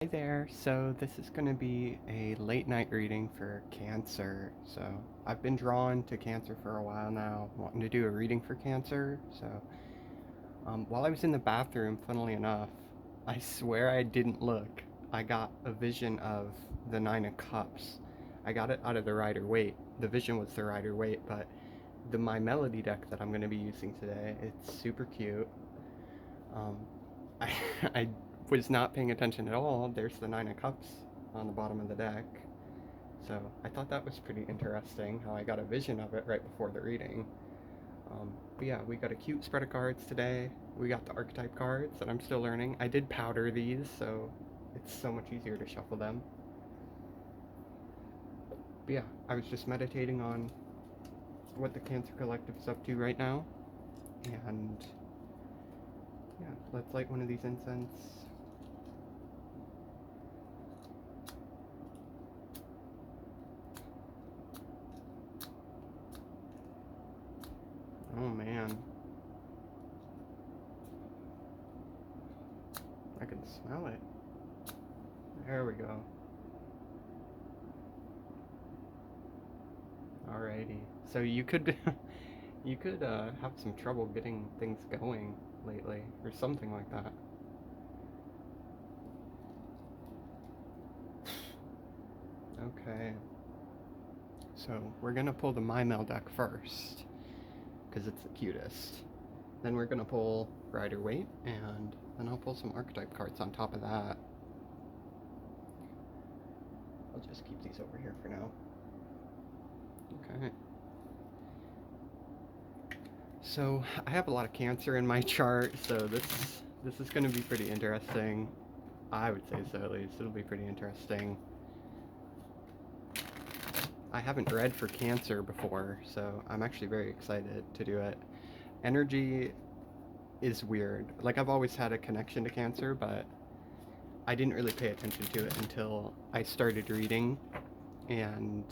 Hey there, so this is going to be a late night reading for Cancer. So I've been drawn to Cancer for a while now, wanting to do a reading for Cancer. So while I was in the bathroom, funnily enough, I swear I didn't look. I got a vision of the Nine of Cups. I got it out of the Rider Waite. The vision was the Rider Waite, but my melody deck that I'm going to be using today, it's super cute. Um, I, I was not paying attention at all. There's the Nine of Cups on the bottom of the deck. So I thought that was pretty interesting how I got a vision of it right before the reading. But yeah, we got a cute spread of cards today. We got the archetype cards that I'm still learning. I did powder these, so it's so much easier to shuffle them. But yeah, I was just meditating on what the Cancer Collective is up to right now. And yeah, let's light one of these incense. Oh man, I can smell it. There we go. Alrighty. So you could you could have some trouble getting things going lately, or something like that. Okay. So we're gonna pull the My Mail deck first, because it's the cutest. Then we're gonna pull Rider Waite, and then I'll pull some archetype cards on top of that. I'll just keep these over here for now. Okay. So I have a lot of Cancer in my chart, so this is gonna be pretty interesting. I would say so, at least. It'll be pretty interesting. I haven't read for Cancer before, so I'm actually very excited to do it. Energy is weird. Like, I've always had a connection to Cancer, but I didn't really pay attention to it until I started reading. And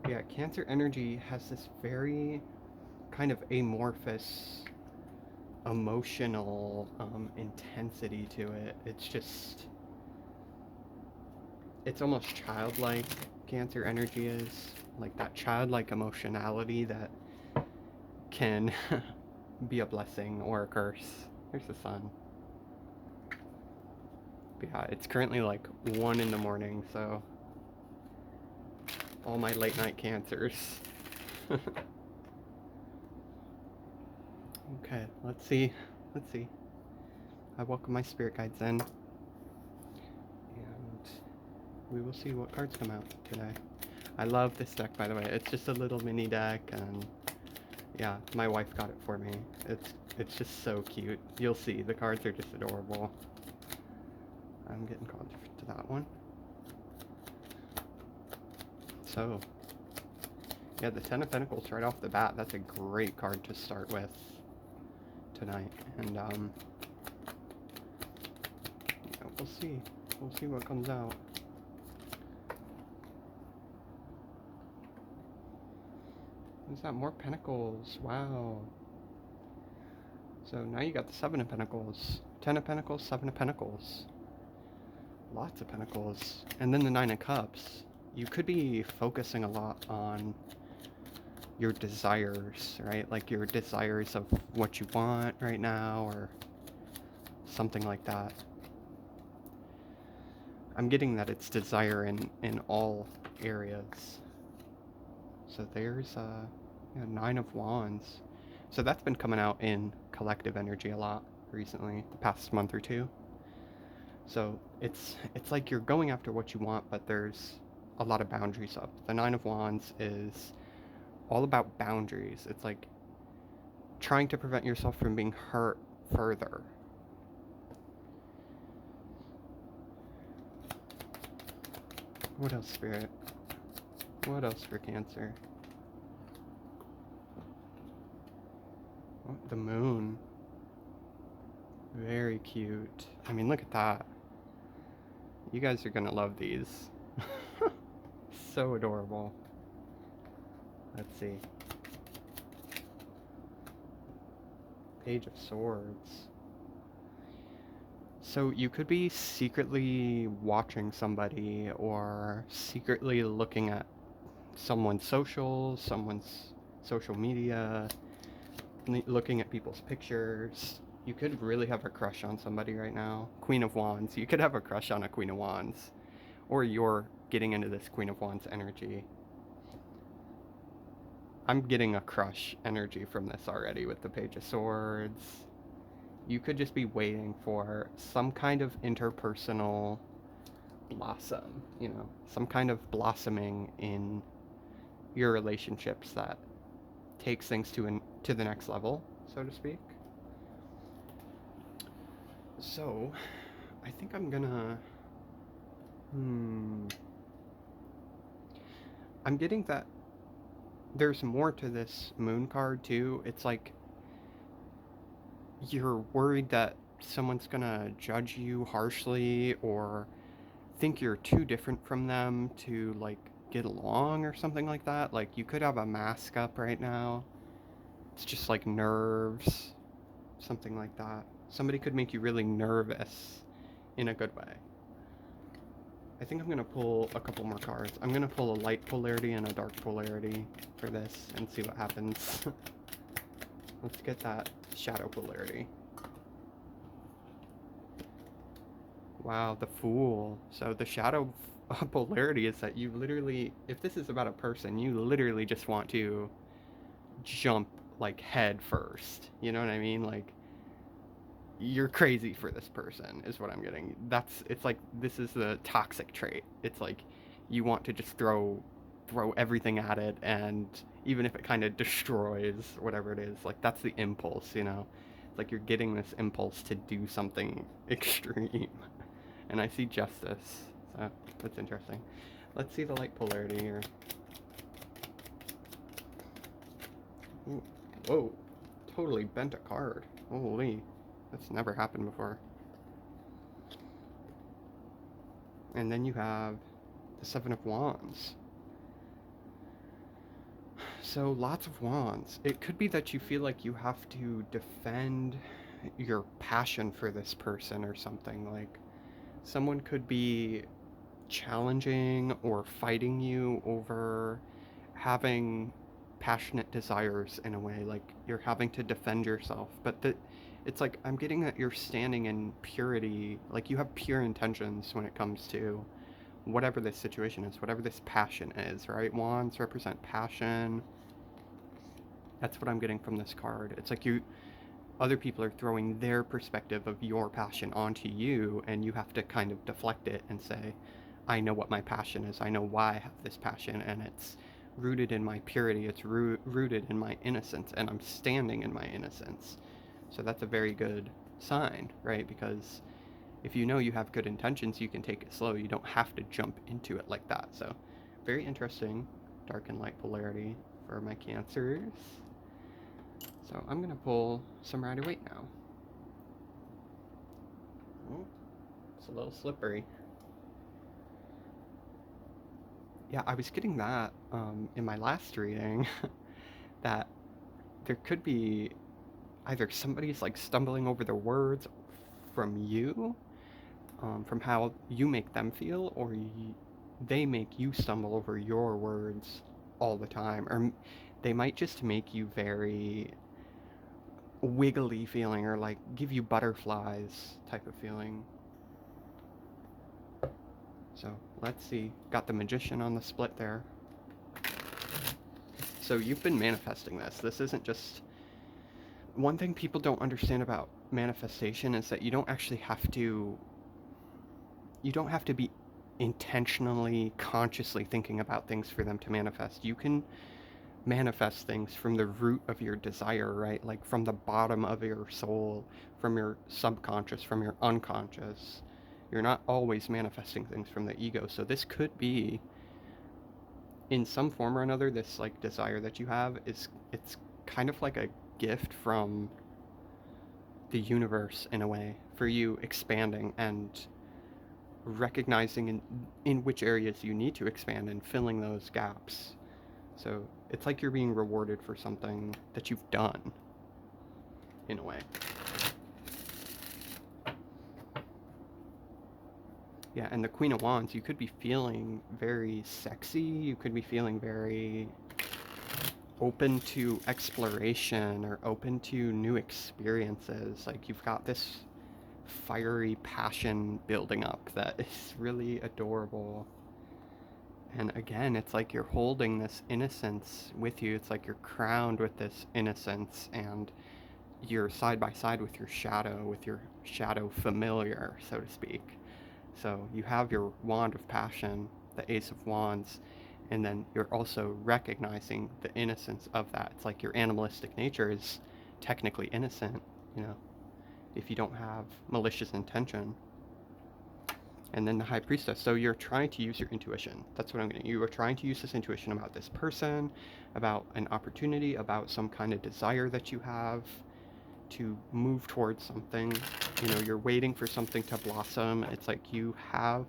yeah, Cancer energy has this very kind of amorphous emotional intensity to it. It's almost childlike. Cancer energy is like that childlike emotionality that can be a blessing or a curse. There's the sun. But yeah, it's currently like 1 in the morning, so all my late night Cancers. Okay, let's see. Let's see. I welcome my spirit guides in, and we will see what cards come out today. I love this deck, by the way. It's just a little mini deck, and yeah, my wife got it for me. It's just so cute. You'll see, the cards are just adorable. I'm getting called to that one. So, yeah, the Ten of Pentacles right off the bat, that's a great card to start with tonight. And, yeah, we'll see. We'll see what comes out. Is that more Pentacles? Wow. So now you got the Seven of Pentacles. 10 of Pentacles, 7 of Pentacles. Lots of Pentacles. And then the Nine of Cups. You could be focusing a lot on your desires, right? Like your desires of what you want right now, or something like that. I'm getting that it's desire in all areas. So there's yeah, 9 of Wands. So that's been coming out in collective energy a lot recently, the past month or two. So it's like you're going after what you want, but there's a lot of boundaries up. The 9 of Wands is all about boundaries. It's like trying to prevent yourself from being hurt further. What else, Spirit? What else for Cancer? Oh, the Moon. Very cute. I mean, look at that. You guys are gonna love these. So adorable. Let's see. Page of Swords. So you could be secretly watching somebody or secretly looking at someone's social media, looking at people's pictures. You could really have a crush on somebody right now. Queen of Wands. You could have a crush on a Queen of Wands. Or you're getting into this Queen of Wands energy. I'm getting a crush energy from this already with the Page of Swords. You could just be waiting for some kind of interpersonal blossom, some kind of blossoming in your relationships that takes things to the next level, so to speak. So, I think I'm gonna. I'm getting that there's more to this moon card too. It's like you're worried that someone's gonna judge you harshly or think you're too different from them to like get along or something like that. Like you could have a mask up right now. It's just like nerves, something like that. Somebody could make you really nervous in a good way. I think I'm going to pull a couple more cards. I'm going to pull a light polarity and a dark polarity for this and see what happens. Let's get that shadow polarity. Wow, the Fool. So the shadow polarity is that you literally, if this is about a person, you literally just want to jump like head first. You know what I mean? Like you're crazy for this person is what I'm getting. It's like this is the toxic trait. It's like you want to just throw everything at it, and even if it kind of destroys whatever it is, like that's the impulse, It's like you're getting this impulse to do something extreme. And I see justice. So that's interesting. Let's see the light polarity here. Ooh, whoa. Totally bent a card. Holy. That's never happened before. And then you have the Seven of Wands. So lots of wands. It could be that you feel like you have to defend your passion for this person or something. Like someone could be challenging or fighting you over having passionate desires in a way. Like you're having to defend yourself. But it's like I'm getting that you're standing in purity. Like you have pure intentions when it comes to whatever this situation is, whatever this passion is, right? Wands represent passion. That's what I'm getting from this card. It's like other people are throwing their perspective of your passion onto you, and you have to kind of deflect it and say, I know what my passion is. I know why I have this passion, and it's rooted in my purity. It's rooted in my innocence, and I'm standing in my innocence. So that's a very good sign, right? Because if you know you have good intentions, you can take it slow. You don't have to jump into it like that. So very interesting dark and light polarity for my Cancers. So I'm going to pull some Rider-Waite now. Oh, it's a little slippery. Yeah, I was getting that in my last reading that there could be either somebody's like stumbling over the words from you, from how you make them feel, or they make you stumble over your words all the time, or they might just make you very wiggly feeling, or like give you butterflies type of feeling. So let's see. Got the Magician on the split there. So you've been manifesting this. This isn't just... One thing people don't understand about manifestation is that you don't actually have to... You don't have to be intentionally, consciously thinking about things for them to manifest. You can manifest things from the root of your desire, right? Like from the bottom of your soul, from your subconscious, from your unconscious. You're not always manifesting things from the ego. So this could be, in some form or another, this like desire that you have it's kind of like a gift from the universe in a way for you, expanding and recognizing in which areas you need to expand and filling those gaps. So it's like you're being rewarded for something that you've done, in a way. Yeah, and the Queen of Wands, you could be feeling very sexy. You could be feeling very open to exploration or open to new experiences. Like you've got this fiery passion building up that is really adorable. And again, it's like you're holding this innocence with you. It's like you're crowned with this innocence, and you're side by side with your shadow familiar, so to speak. So you have your wand of passion, the Ace of Wands, and then you're also recognizing the innocence of that. It's like your animalistic nature is technically innocent, you know, if you don't have malicious intention. And then the High Priestess. So you're trying to use your intuition. That's what I'm getting. You are trying to use this intuition about this person, about an opportunity, about some kind of desire that you have to move towards something. You know, you're waiting for something to blossom. It's like you have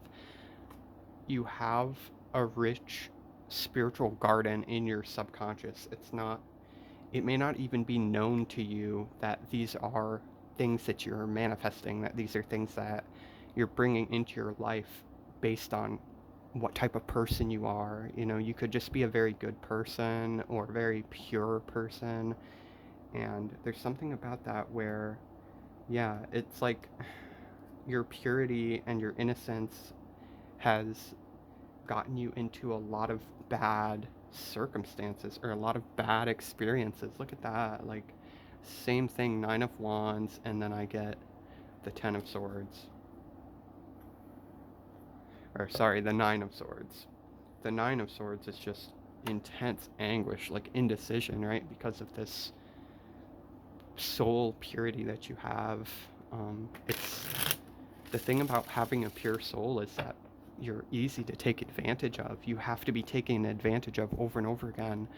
a rich spiritual garden in your subconscious. It may not even be known to you that these are things that you're manifesting, that these are things that you're bringing into your life based on what type of person you are. You know, you could just be a very good person or a very pure person. And there's something about that where, yeah, it's like your purity and your innocence has gotten you into a lot of bad circumstances or a lot of bad experiences. Look at that. Like, same thing, Nine of Wands, and then I get the Ten of Swords. Or, sorry, the Nine of Swords. The Nine of Swords is just intense anguish, like indecision, right? Because of this soul purity that you have. It's the thing about having a pure soul is that you're easy to take advantage of. You have to be taken advantage of over and over again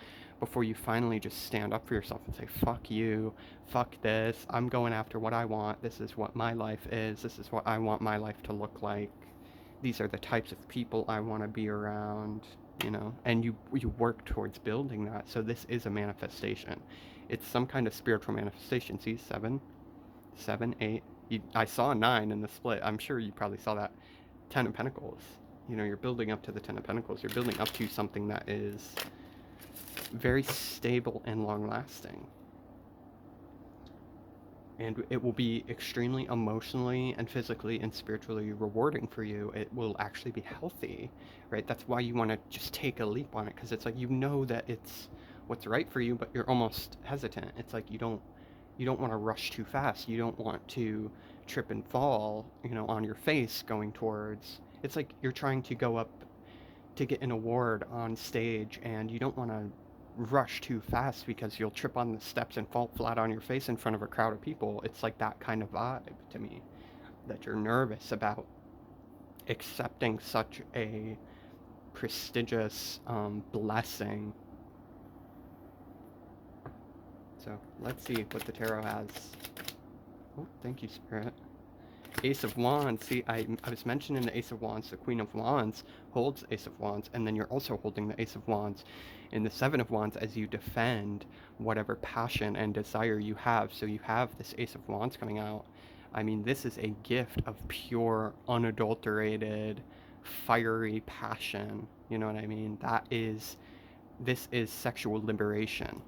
before you finally just stand up for yourself and say, fuck you, fuck this, I'm going after what I want, this is what my life is, this is what I want my life to look like, these are the types of people I want to be around, you know, and you work towards building that. So this is a manifestation. It's some kind of spiritual manifestation. See, 7, 7, 8. I saw a 9 in the split. I'm sure you probably saw that. 10 of Pentacles. You know, you're building up to the 10 of Pentacles. You're building up to something that is very stable and long lasting. And it will be extremely emotionally and physically and spiritually rewarding for you. It will actually be healthy, right? That's why you want to just take a leap on it, because it's like you know that it's what's right for you, but you're almost hesitant. It's like you don't want to rush too fast. You don't want to trip and fall, you know, on your face going towards. It's like you're trying to go up to get an award on stage, and you don't want to rush too fast because you'll trip on the steps and fall flat on your face in front of a crowd of people. It's like that kind of vibe to me, that you're nervous about accepting such a prestigious blessing. So let's see what the tarot has. Oh, thank you, Spirit. Ace of Wands. See, I was mentioning the Ace of Wands. The Queen of Wands holds Ace of Wands, and then you're also holding the Ace of Wands in the Seven of Wands as you defend whatever passion and desire you have. So you have this Ace of Wands coming out. I mean, this is a gift of pure, unadulterated, fiery passion. You know what I mean? This is sexual liberation.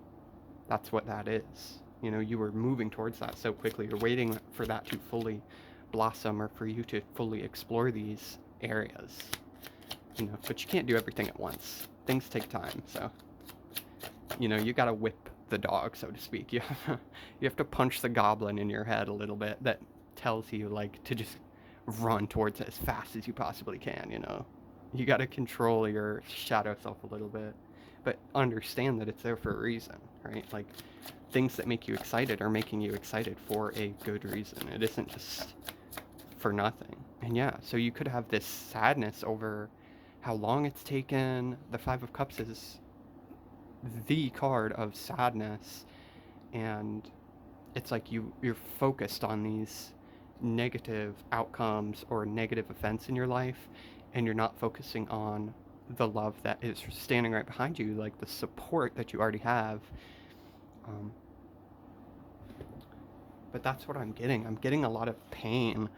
That's what that is. You know, you were moving towards that so quickly. You're waiting for that to fully blossom or for you to fully explore these areas. You know, but you can't do everything at once. Things take time, so you know, you gotta whip the dog, so to speak. You have to punch the goblin in your head a little bit that tells you like to just run towards it as fast as you possibly can, you know. You gotta control your shadow self a little bit, but understand that it's there for a reason, right? Like, things that make you excited are making you excited for a good reason. It isn't just for nothing. And yeah, so you could have this sadness over how long it's taken. The Five of Cups is the card of sadness, and it's like you're focused on these negative outcomes or negative events in your life, and you're not focusing on the love that is standing right behind you, like the support that you already have. But that's what I'm getting. I'm getting a lot of pain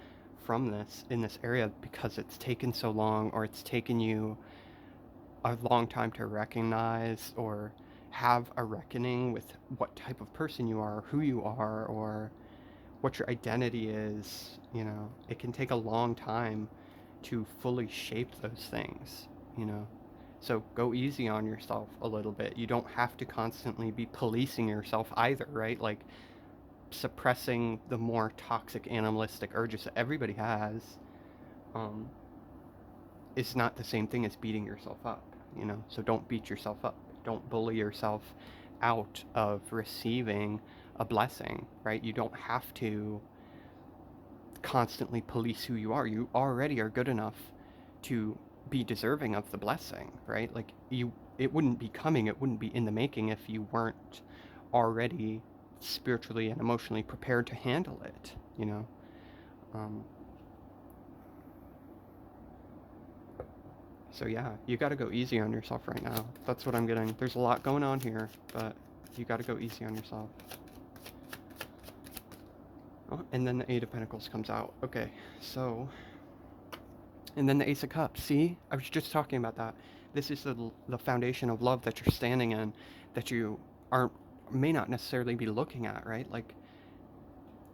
from this in this area because it's taken so long, or it's taken you a long time to recognize or have a reckoning with what type of person you are, who you are, or what your identity is. It can take a long time to fully shape those things, you know. So go easy on yourself a little bit. You don't have to constantly be policing yourself either, right? Like suppressing the more toxic animalistic urges that everybody has um, is not the same thing as beating yourself up, So don't beat yourself up. Don't bully yourself out of receiving a blessing, right? You don't have to constantly police who you are. You already are good enough to be deserving of the blessing, right? Like it wouldn't be coming, it wouldn't be in the making if you weren't already spiritually and emotionally prepared to handle it. Um, so yeah, you got to go easy on yourself right now. That's what I'm getting. There's a lot going on here, but you got to go easy on yourself. Oh, and then the Eight of Pentacles comes out. Okay, so and then the Ace of Cups. See, I was just talking about that. This is the foundation of love that you're standing in, that you aren't may not necessarily be looking at, right? Like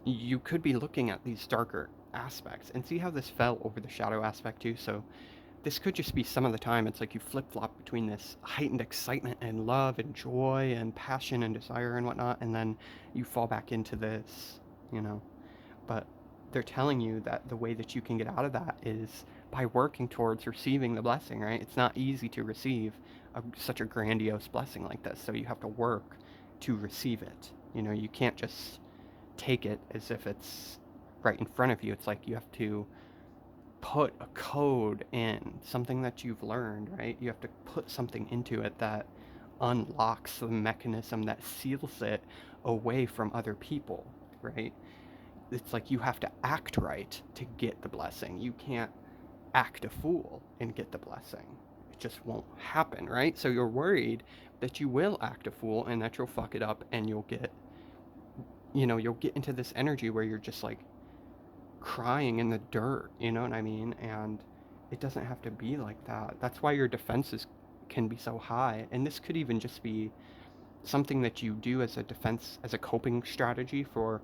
you could be looking at these darker aspects, and see how this fell over the shadow aspect too. So this could just be some of the time it's like you flip-flop between this heightened excitement and love and joy and passion and desire and whatnot, and then you fall back into this. But they're telling you that the way that you can get out of that is by working towards receiving the blessing, right? It's not easy to receive such a grandiose blessing like this, so you have to work to receive it. You can't just take it as if it's right in front of you. It's like you have to put a code in, something that you've learned, right? You have to put something into it that unlocks the mechanism that seals it away from other people, right? It's like you have to act right to get the blessing. You can't act a fool and get the blessing. It just won't happen, right? So you're worried that you will act a fool and that you'll fuck it up, and you'll get into this energy where you're just like crying in the dirt, you know what I mean? And it doesn't have to be like that. That's why your defenses can be so high. And this could even just be something that you do as a defense, as a coping strategy for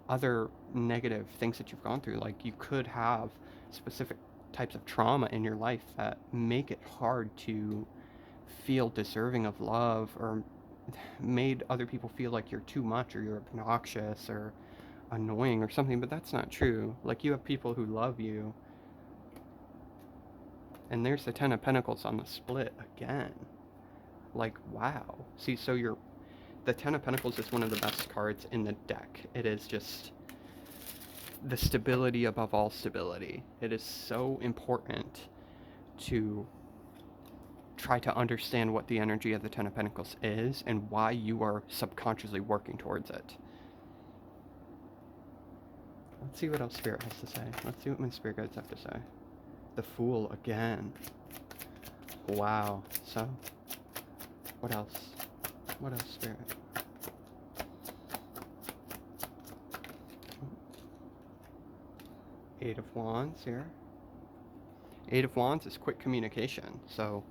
other negative things that you've gone through. Like you could have specific types of trauma in your life that make it hard to feel deserving of love, or made other people feel like you're too much or you're obnoxious or annoying or something, but that's not true. Like you have people who love you. And there's the Ten of Pentacles on the split again. Like, wow. See, so the Ten of Pentacles is one of the best cards in the deck. It is just the stability above all stability. It is so important to try to understand what the energy of the Ten of Pentacles is and why you are subconsciously working towards it. Let's see what else Spirit has to say. Let's see what my Spirit guides have to say. The Fool again. Wow. So, what else? What else, Spirit? Eight of Wands here. Eight of Wands is quick communication. So,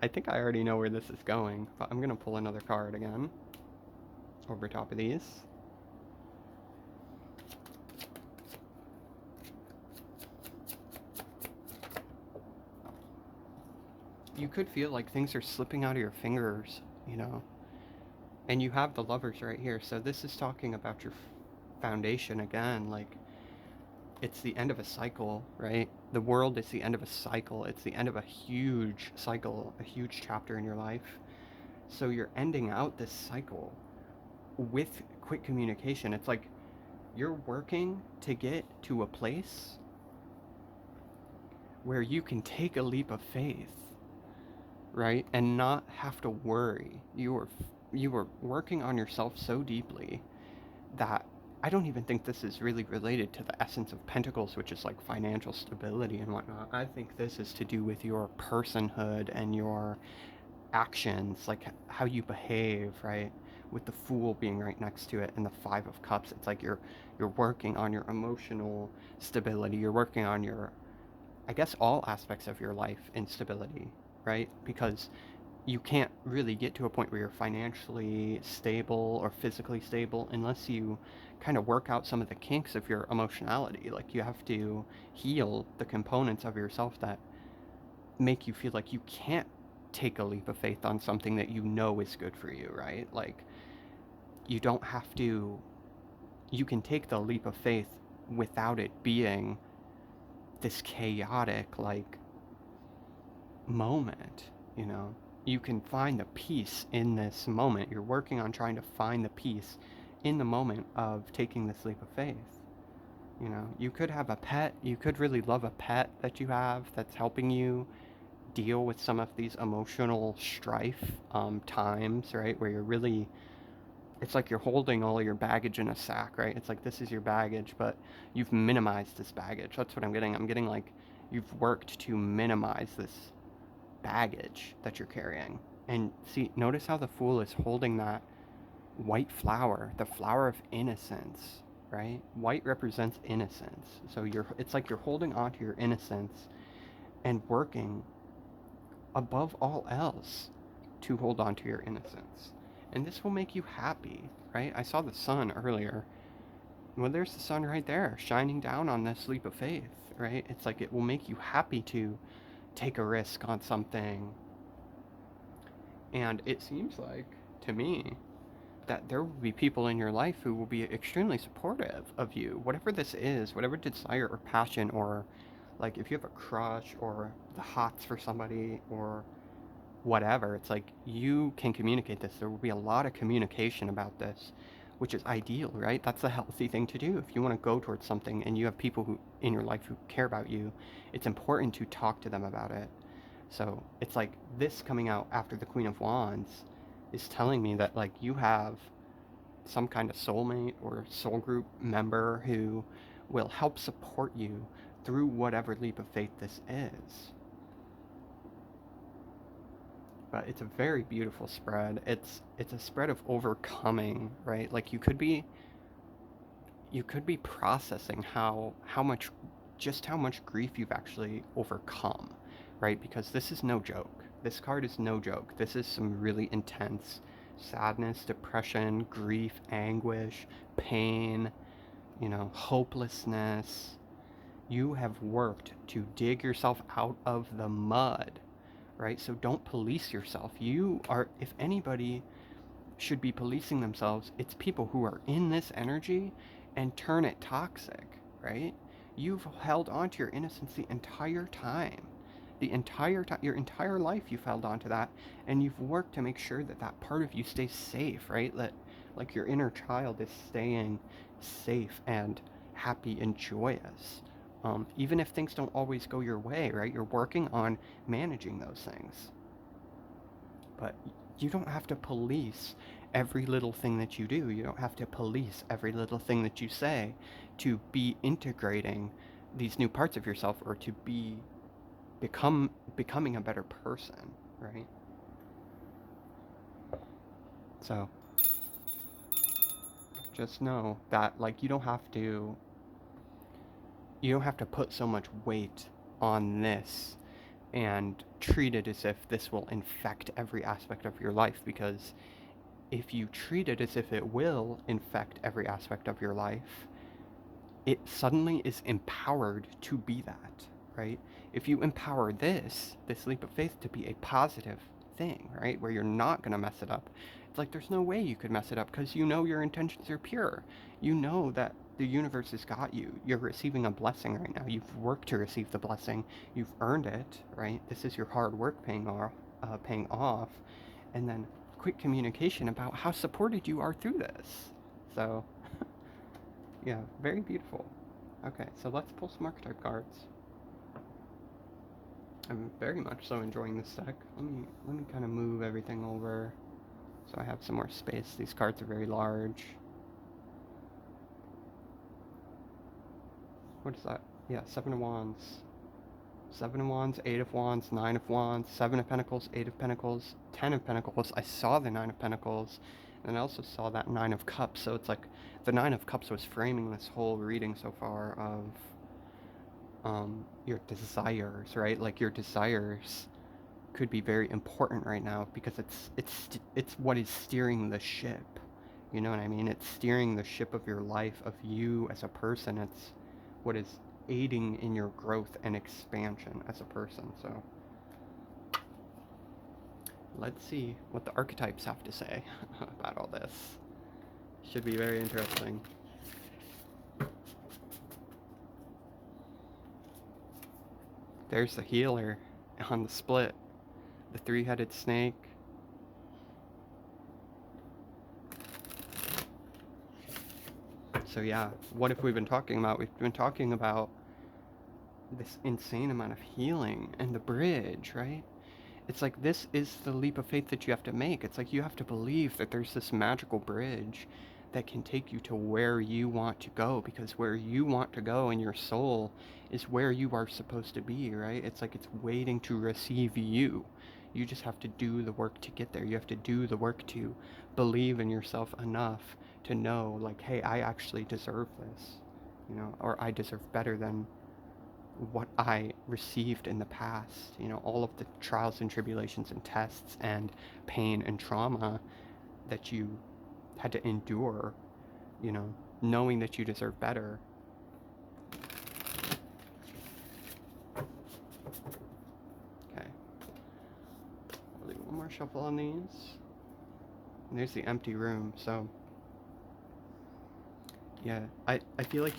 I think I already know where this is going, but I'm going to pull another card again over top of these. You could feel like things are slipping out of your fingers, and you have the Lovers right here. So this is talking about your foundation again. Like, it's the end of a cycle, right? The world is the end of a cycle. It's the end of a huge cycle, a huge chapter in your life. So you're ending out this cycle with quick communication. It's like you're working to get to a place where you can take a leap of faith, right? And not have to worry. You were working on yourself so deeply that I don't even think this is really related to the essence of Pentacles, which is like financial stability and whatnot. I think this is to do with your personhood and your actions, like how you behave, right? with the Fool being right next to it and the Five of Cups. It's like you're working on your emotional stability. You're working on your, I guess, all aspects of your life in stability, right? Because you can't really get to a point where you're financially stable or physically stable unless you kind of work out some of the kinks of your emotionality. Like you have to heal the components of yourself that make you feel like you can't take a leap of faith on something that you know is good for you, right? Like you don't have to, you can take the leap of faith without it being this chaotic, like, moment, you know? You can find the peace in this moment. You're working on trying to find the peace in the moment of taking this leap of faith. You know, you could have a pet, you could really love a pet that you have that's helping you deal with some of these emotional strife times, right? Where you're really, it's like you're holding all your baggage in a sack, right? It's like this is your baggage, but you've minimized this baggage. That's what I'm getting. I'm getting like you've worked to minimize this baggage that you're carrying. And see, notice how the Fool is holding that white flower, the flower of innocence, right? White represents innocence. So it's like you're holding on to your innocence and working above all else to hold on to your innocence. And this will make you happy, right? I saw the sun earlier. Well, there's the sun right there, shining down on this leap of faith, right? It's like it will make you happy to take a risk on something. And it seems like, to me, that there will be people in your life who will be extremely supportive of you, whatever this is, whatever desire or passion, or like if you have a crush or the hots for somebody or whatever. It's like you can communicate this. There will be a lot of communication about this, which is ideal, right? That's a healthy thing to do. If you want to go towards something and you have people who in your life who care about you, it's important to talk to them about it. So it's like this coming out after the Queen of Wands is telling me that like you have some kind of soulmate or soul group member who will help support you through whatever leap of faith this is. But it's a very beautiful spread. It's a spread of overcoming, right? Like you could be processing how much just how much grief you've actually overcome, right? Because this is no joke. This card is no joke. This is some really intense sadness, depression, grief, anguish, pain, you know, hopelessness. You have worked to dig yourself out of the mud, right? So don't police yourself. You are, if anybody should be policing themselves, it's people who are in this energy and turn it toxic, right? You've held on to your innocence the entire time. The entire time, your entire life, you've held on to that, and you've worked to make sure that that part of you stays safe, right? That, like, your inner child is staying safe and happy and joyous. Even if things don't always go your way, right? You're working on managing those things. But you don't have to police every little thing that you do. You don't have to police every little thing that you say to be integrating these new parts of yourself or to becoming a better person, right? So just know that like you don't have to put so much weight on this and treat it as if this will infect every aspect of your life, because if you treat it as if it will infect every aspect of your life, it suddenly is empowered to be that, right? If you empower this leap of faith to be a positive thing, right? Where you're not going to mess it up. It's like there's no way you could mess it up because you know your intentions are pure. You know that the universe has got you. You're receiving a blessing right now. You've worked to receive the blessing. You've earned it, right? This is your hard work paying off. And then quick communication about how supported you are through this. So, yeah, very beautiful. Okay, so let's pull some archetype cards. I'm very much so enjoying this deck. Let me kind of move everything over so I have some more space. These cards are very large. What is that? Yeah, Seven of Wands. Seven of Wands, Eight of Wands, Nine of Wands, Seven of Pentacles, Eight of Pentacles, Ten of Pentacles. I saw the Nine of Pentacles. And I also saw that Nine of Cups, so it's like the Nine of Cups was framing this whole reading so far of your desires, right? Like your desires could be very important right now because it's what is steering the ship. You know what I mean? It's steering the ship of your life, of you as a person. It's what is aiding in your growth and expansion as a person. So let's see what the archetypes have to say about all this. Should be very interesting. There's the healer on the split, the three-headed snake. So yeah, what have we been talking about? We've been talking about this insane amount of healing and the bridge, right? It's like this is the leap of faith that you have to make. It's like you have to believe that there's this magical bridge that can take you to where you want to go, because where you want to go in your soul is where you are supposed to be, right? It's like it's waiting to receive you. You just have to do the work to get there. You have to do the work to believe in yourself enough to know, like, hey, I actually deserve this, you know, or I deserve better than what I received in the past, you know, all of the trials and tribulations and tests and pain and trauma that you had to endure, you know, knowing that you deserve better. Okay. I'll do one more shuffle on these. And there's the empty room, so yeah, I feel like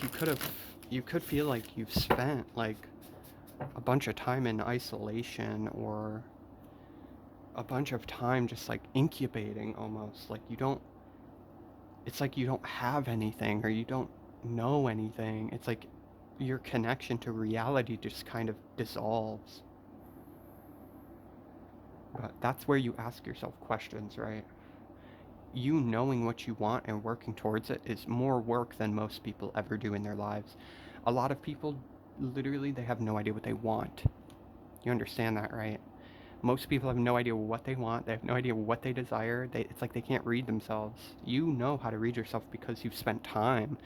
you could feel like you've spent like a bunch of time in isolation, or a bunch of time just like incubating almost. Like you don't, it's like you don't have anything or you don't know anything. It's like your connection to reality just kind of dissolves. But that's where you ask yourself questions, right? You knowing what you want and working towards it is more work than most people ever do in their lives. A lot of people, literally, they have no idea what they want. You understand that, right? Most people have no idea what they want. They have no idea what they desire. It's like they can't read themselves. You know how to read yourself because you've spent time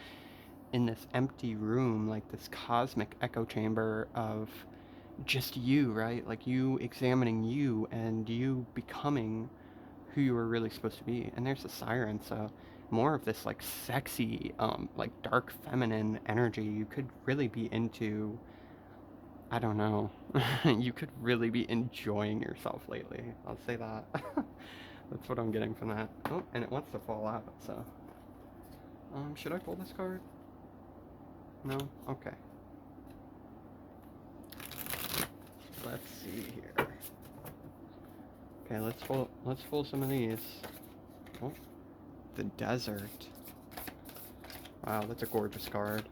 in this empty room, like this cosmic echo chamber of just you, right? Like you examining you and you becoming who you were really supposed to be. And there's the siren, so more of this like sexy, like dark feminine energy. You could really be into, I don't know. You could really be enjoying yourself lately. I'll say that. That's what I'm getting from that. Oh, and it wants to fall out, so. Should I pull this card? No? Okay. Let's see here. Okay, let's pull some of these. Oh, the desert. Wow, that's a gorgeous card.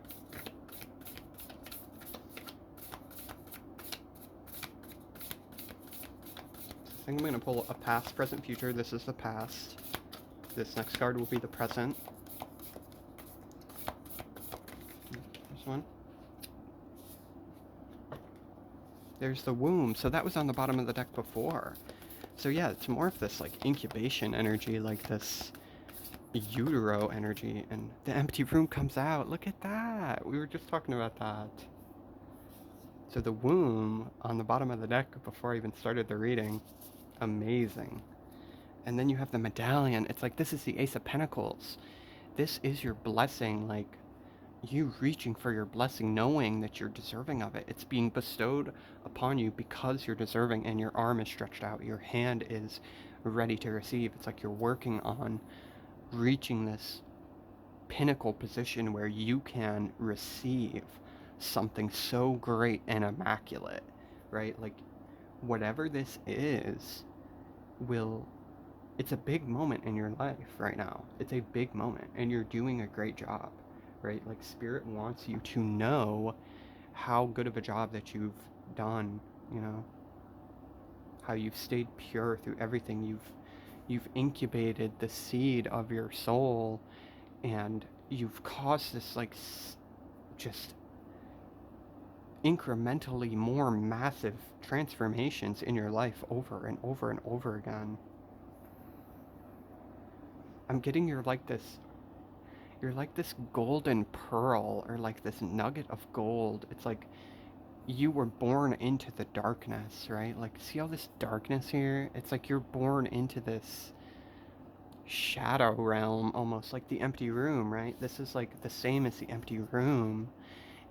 I think I'm going to pull a past, present, future. This is the past. This next card will be the present. This one. There's the womb. So that was on the bottom of the deck before. So yeah, it's more of this like incubation energy, like this utero energy. And the empty room comes out. Look at that. We were just talking about that. So the womb on the bottom of the deck before I even started the reading. Amazing. And then you have the medallion. It's like, this is the Ace of Pentacles. This is your blessing, like you reaching for your blessing, knowing that you're deserving of it. It's being bestowed upon you because you're deserving, and your arm is stretched out. Your hand is ready to receive. It's like you're working on reaching this pinnacle position where you can receive something so great and immaculate, right? Like, whatever this is will, it's a big moment in your life right now. It's a big moment, and you're doing a great job, right? Like, Spirit wants you to know how good of a job that you've done, you know, how you've stayed pure through everything. You've incubated the seed of your soul, and you've caused this like just incrementally more massive transformations in your life over and over and over again. I'm getting you're like this golden pearl or like this nugget of gold. It's like you were born into the darkness, right? Like, see all this darkness here? It's like you're born into this shadow realm, almost like the empty room, right? This is like the same as the empty room,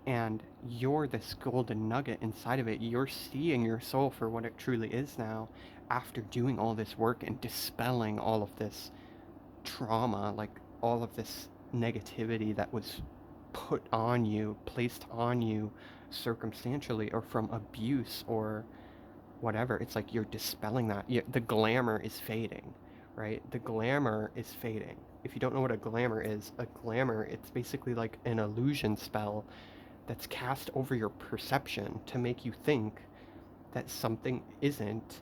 and you're this golden nugget inside of it. You're seeing your soul for what it truly is now after doing all this work and dispelling all of this trauma, like all of this negativity that was put on you, placed on you circumstantially or from abuse or whatever. It's like you're dispelling that. The glamour is fading, right? The glamour is fading. If you don't know what a glamour, it's basically like an illusion spell that's cast over your perception to make you think that something isn't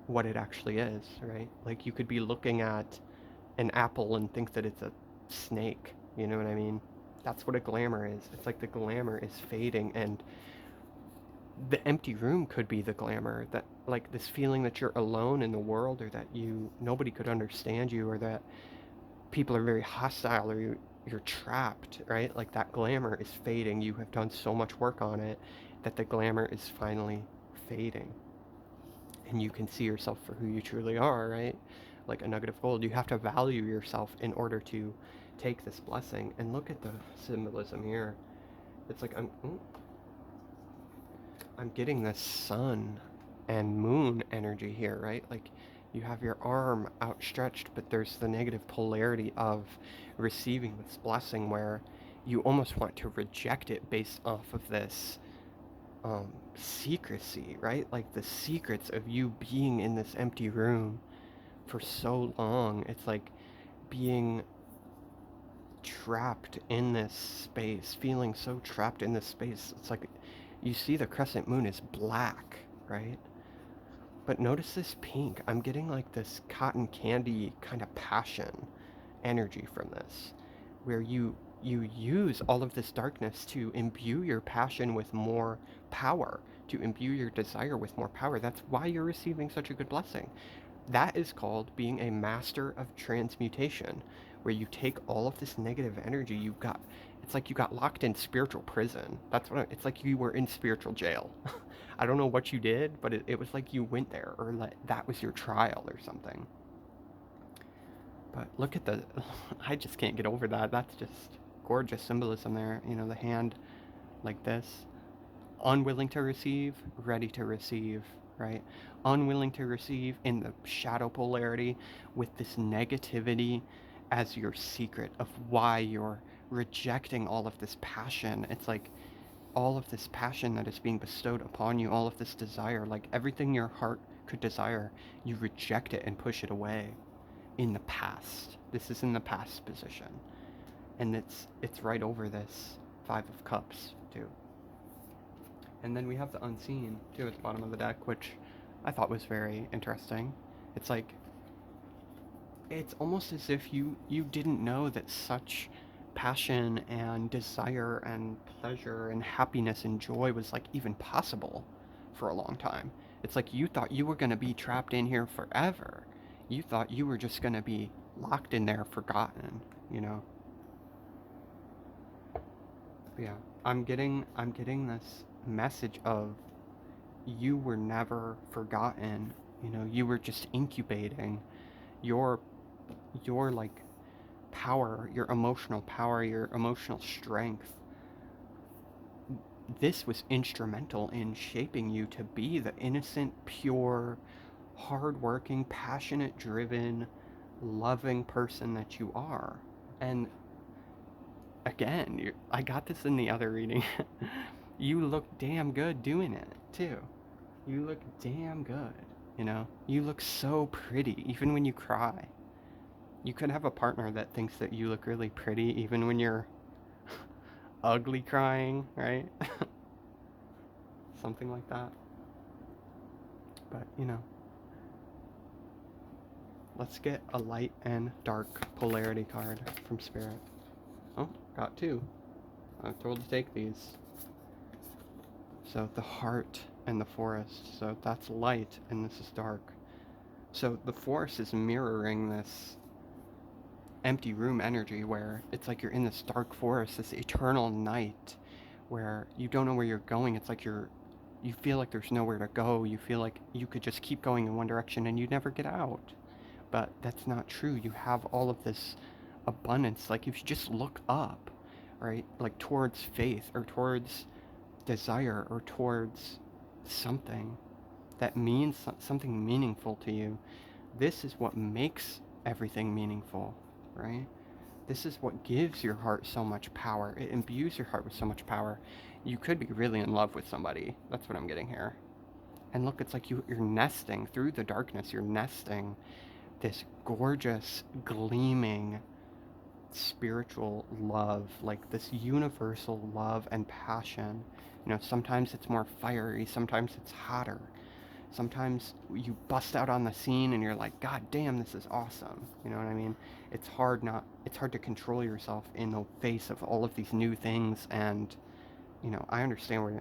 what it actually is, right? Like you could be looking at an apple and think that it's a snake. You know what I mean? That's what a glamour is. It's like the glamour is fading, and the empty room could be the glamour. That, like, this feeling that you're alone in the world, or that nobody could understand you, or that people are very hostile, or you're trapped, right? Like that glamour is fading. You have done so much work on it that the glamour is finally fading, and you can see yourself for who you truly are, right? Like a nugget of gold. You have to value yourself in order to take this blessing. And look at the symbolism here. It's like I'm getting this sun and moon energy here, right? Like you have your arm outstretched, but there's the negative polarity of receiving this blessing where you almost want to reject it based off of this secrecy, right? Like the secrets of you being in this empty room for so long. It's like being trapped in this space, feeling so trapped in this space. It's like you see the crescent moon is black, right? But notice this pink. I'm getting like this cotton candy kind of passion energy from this, where you use all of this darkness to imbue your passion with more power, to imbue your desire with more power. That's why you're receiving such a good blessing. That is called being a master of transmutation, where you take all of this negative energy you've got. It's like you got locked in spiritual prison. It's like you were in spiritual jail. I don't know what you did, but it was like you went there, or like that was your trial or something. But look at I just can't get over that. That's just gorgeous symbolism there. You know, the hand like this, unwilling to receive, ready to receive, right? Unwilling to receive in the shadow polarity with this negativity as your secret of why you're rejecting all of this passion. It's like all of this passion that is being bestowed upon you, all of this desire, like everything your heart could desire, you reject it and push it away in the past. This is in the past position. And it's right over this Five of Cups, too. And then we have the Unseen, too, at the bottom of the deck, which I thought was very interesting. It's like, it's almost as if you didn't know that such passion and desire and pleasure and happiness and joy was like even possible for a long time. It's like you thought you were going to be trapped in here forever. You thought you were just going to be locked in there, forgotten, you know. But yeah, I'm getting this message of you were never forgotten. You know, you were just incubating your like power, your emotional strength. This was instrumental in shaping you to be the innocent, pure, hardworking, passionate, driven, loving person that you are. And again, I got this in the other reading. You look damn good doing it, too. You look damn good, you know? You look so pretty, even when you cry. You could have a partner that thinks that you look really pretty, even when you're ugly crying, right? Something like that. But, you know, let's get a light and dark polarity card from Spirit. Oh, got two. I'm told to take these. So the heart and the forest. So that's light and this is dark. So the forest is mirroring this empty room energy where it's like you're in this dark forest, this eternal night where you don't know where you're going. It's like you feel like there's nowhere to go. You feel like you could just keep going in one direction and you never get out. But that's not true. You have all of this abundance. Like if you just look up, right? Like towards faith or towards desire or towards something that means something meaningful to you. This is what makes everything meaningful, right? This is what gives your heart so much power. It imbues your heart with so much power. You could be really in love with somebody. That's what I'm getting here. And look, it's like you're nesting through the darkness. You're nesting this gorgeous, gleaming, spiritual love, like this universal love and passion. Sometimes it's more fiery, sometimes it's hotter. Sometimes you bust out on the scene and you're like, God damn, this is awesome. You know what I mean? It's hard to control yourself in the face of all of these new things. And, I understand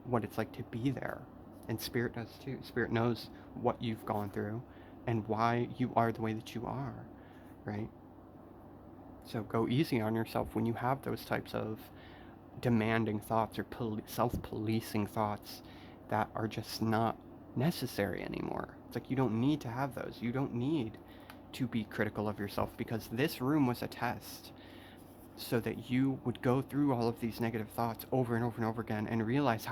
what it's like to be there. And Spirit does too. Spirit knows what you've gone through and why you are the way that you are, right? So go easy on yourself when you have those types of demanding thoughts or self-policing thoughts that are just not necessary anymore. It's like you don't need to have those. You don't need to be critical of yourself, because this room was a test so that you would go through all of these negative thoughts over and over and over again and realize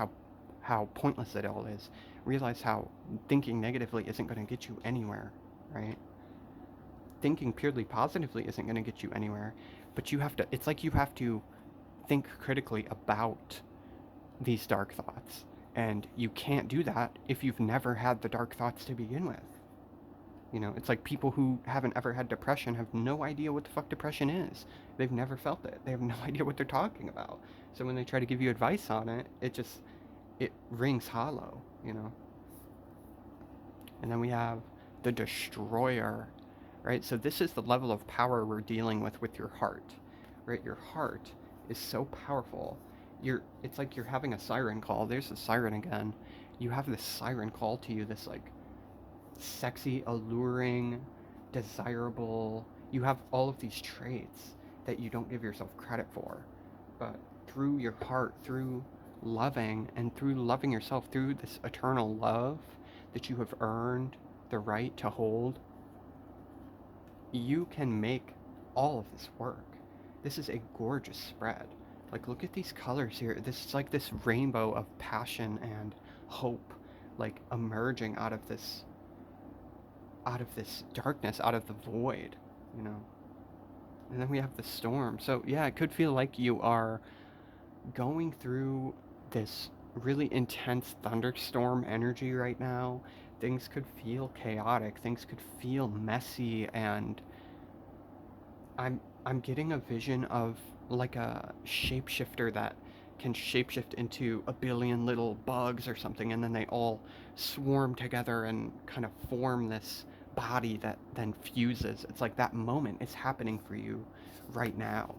how pointless it all is. Realize how thinking negatively isn't going to get you anywhere, right? Thinking purely positively isn't going to get you anywhere, but it's like you have to think critically about these dark thoughts. And you can't do that if you've never had the dark thoughts to begin with. It's like people who haven't ever had depression have no idea what the fuck depression is. They've never felt it. They have no idea what they're talking about. So when they try to give you advice on it, it rings hollow. And then we have the destroyer, right? So this is the level of power we're dealing with your heart, right? Your heart is so powerful. It's like you're having a siren call. There's the siren again. You have this siren call to you, this like sexy, alluring, desirable. You have all of these traits that you don't give yourself credit for. But through your heart, through loving and through loving yourself, through this eternal love that you have earned the right to hold, you can make all of this work. This is a gorgeous spread. Like, look at these colors here. This is like this rainbow of passion and hope, like emerging out of this darkness, out of the void, you know. And then we have the storm. So yeah, it could feel like you are going through this really intense thunderstorm energy right now. Things could feel chaotic. Things could feel messy, and I'm getting a vision of like a shapeshifter that can shapeshift into a billion little bugs or something, and then they all swarm together and kind of form this body that then fuses. It's like that moment is happening for you right now.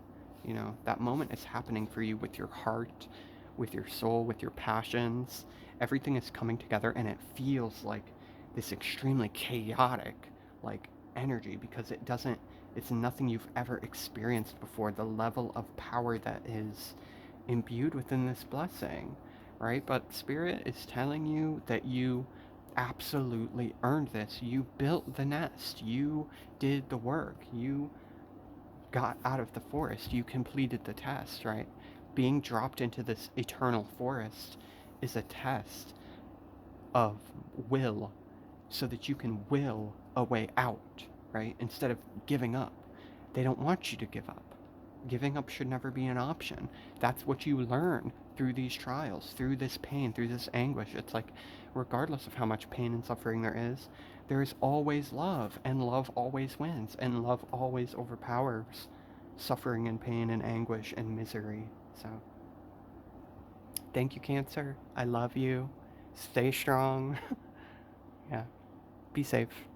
That moment is happening for you with your heart, with your soul, with your passions. Everything is coming together, and it feels like this extremely chaotic, like, energy, because it's nothing you've ever experienced before. The level of power that is imbued within this blessing, right? But Spirit is telling you that you absolutely earned this. You built the nest. You did the work. You got out of the forest. You completed the test, right? Being dropped into this eternal forest is a test of will, so that you can will a way out, right? Instead of giving up. They don't want you to give up. Giving up should never be an option. That's what you learn through these trials, through this pain, through this anguish. It's like, regardless of how much pain and suffering there is always love, and love always wins, and love always overpowers suffering and pain and anguish and misery. So, thank you, Cancer. I love you. Stay strong. Yeah. Be safe.